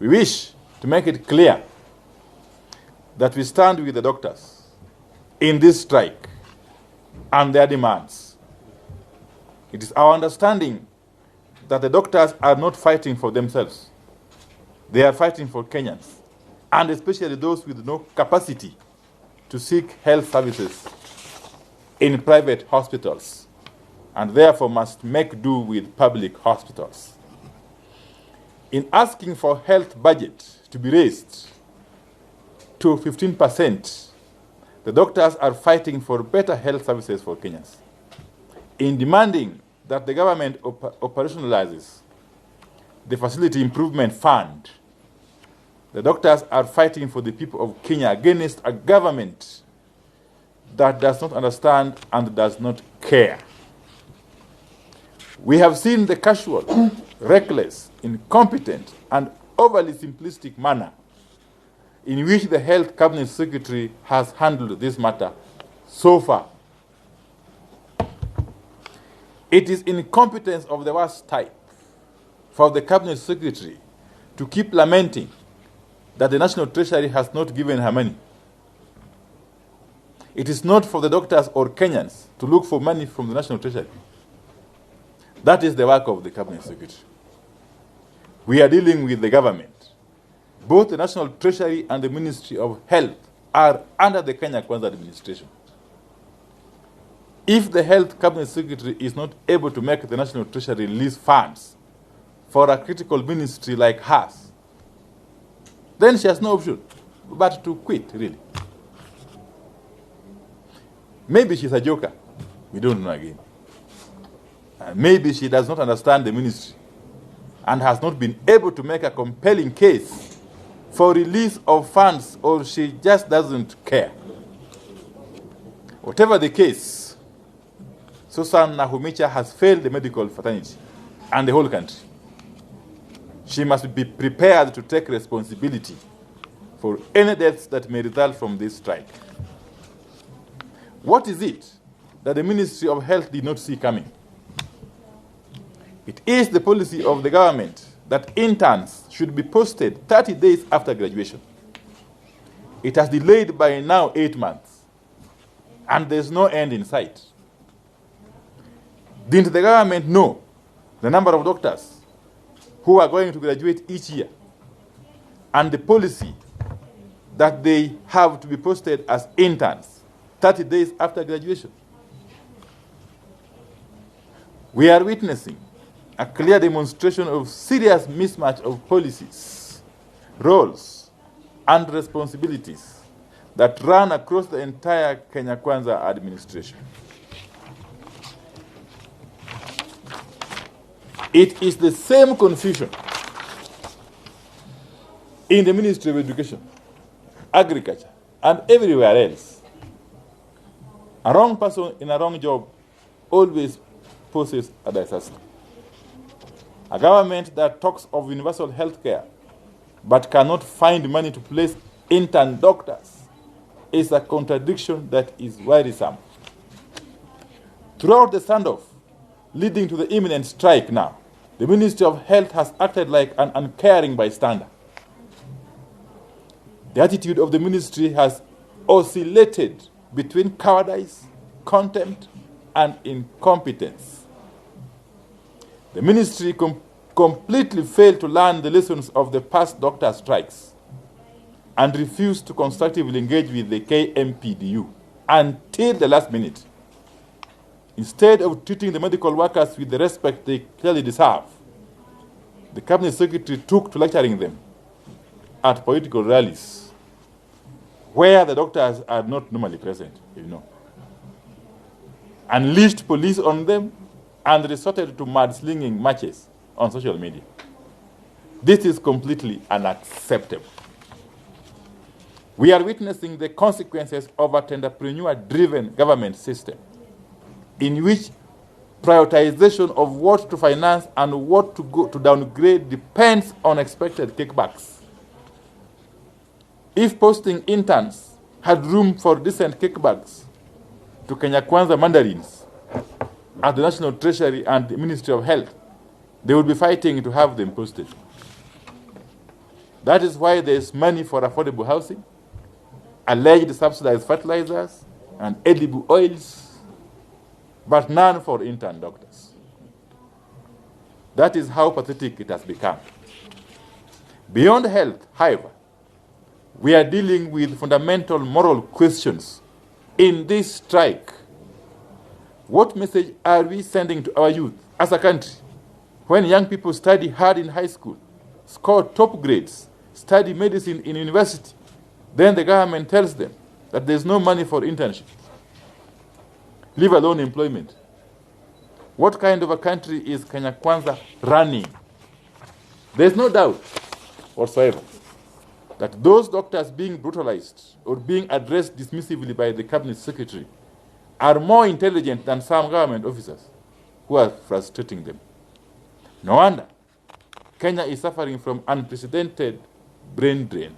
We wish to make it clear that we stand with the doctors in this strike and their demands. It is our understanding that the doctors are not fighting for themselves. They are fighting for Kenyans, and especially those with no capacity to seek health services in private hospitals, and therefore must make do with public hospitals. In asking for health budget to be raised to 15%, the doctors are fighting for better health services for Kenyans. In demanding that the government operationalizes the Facility Improvement Fund, the doctors are fighting for the people of Kenya against a government that does not understand and does not care. We have seen the casual, reckless, incompetent, and overly simplistic manner in which the Health Cabinet Secretary has handled this matter so far. It is incompetence of the worst type for the Cabinet Secretary to keep lamenting that the National Treasury has not given her money. It is not for the doctors or Kenyans to look for money from the National Treasury. That is the work of the Cabinet Secretary. We are dealing with the government. Both the National Treasury and the Ministry of Health are under the Kenya Kwanza administration. If the Health Cabinet Secretary is not able to make the National Treasury release funds for a critical ministry like hers, then she has no option but to quit, really. Maybe she's a joker. We don't know again. Maybe she does not understand the ministry and has not been able to make a compelling case for release of funds, or she just doesn't care. Whatever the case, Susan Nakhumicha has failed the medical fraternity and the whole country. She must be prepared to take responsibility for any deaths that may result from this strike. What is it that the Ministry of Health did not see coming? It is the policy of the government that interns should be posted 30 days after graduation. It has delayed by now 8 months, and there's no end in sight. Didn't the government know the number of doctors who are going to graduate each year, and the policy that they have to be posted as interns 30 days after graduation? We are witnessing a clear demonstration of serious mismatch of policies, roles, and responsibilities that run across the entire Kenya Kwanza administration. It is the same confusion in the Ministry of Education, Agriculture, and everywhere else. A wrong person in a wrong job always poses a disaster. A government that talks of universal health care but cannot find money to place intern doctors is a contradiction that is worrisome. Throughout the standoff leading to the imminent strike now, the Ministry of Health has acted like an uncaring bystander. The attitude of the ministry has oscillated between cowardice, contempt, and incompetence. The ministry completely failed to learn the lessons of the past doctor strikes and refused to constructively engage with the KMPDU until the last minute. Instead of treating the medical workers with the respect they clearly deserve, the Cabinet Secretary took to lecturing them at political rallies where the doctors are not normally present, unleashed police on them, and resorted to mudslinging matches on social media. This is completely unacceptable. We are witnessing the consequences of a entrepreneur-driven government system in which prioritization of what to finance and what to downgrade depends on expected kickbacks. If posting interns had room for decent kickbacks to Kenya Kwanza mandarins at the National Treasury and the Ministry of Health, they would be fighting to have them posted. That is why there is money for affordable housing, alleged subsidized fertilizers, and edible oils, but none for intern doctors. That is how pathetic it has become. Beyond health, however, we are dealing with fundamental moral questions in this strike. What message are we sending to our youth as a country when young people study hard in high school, score top grades, study medicine in university, then the government tells them that there's no money for internship, leave alone employment? What kind of a country is Kenya Kwanza running? There's no doubt whatsoever that those doctors being brutalized or being addressed dismissively by the cabinet secretary are more intelligent than some government officers who are frustrating them. No wonder Kenya is suffering from unprecedented brain drain.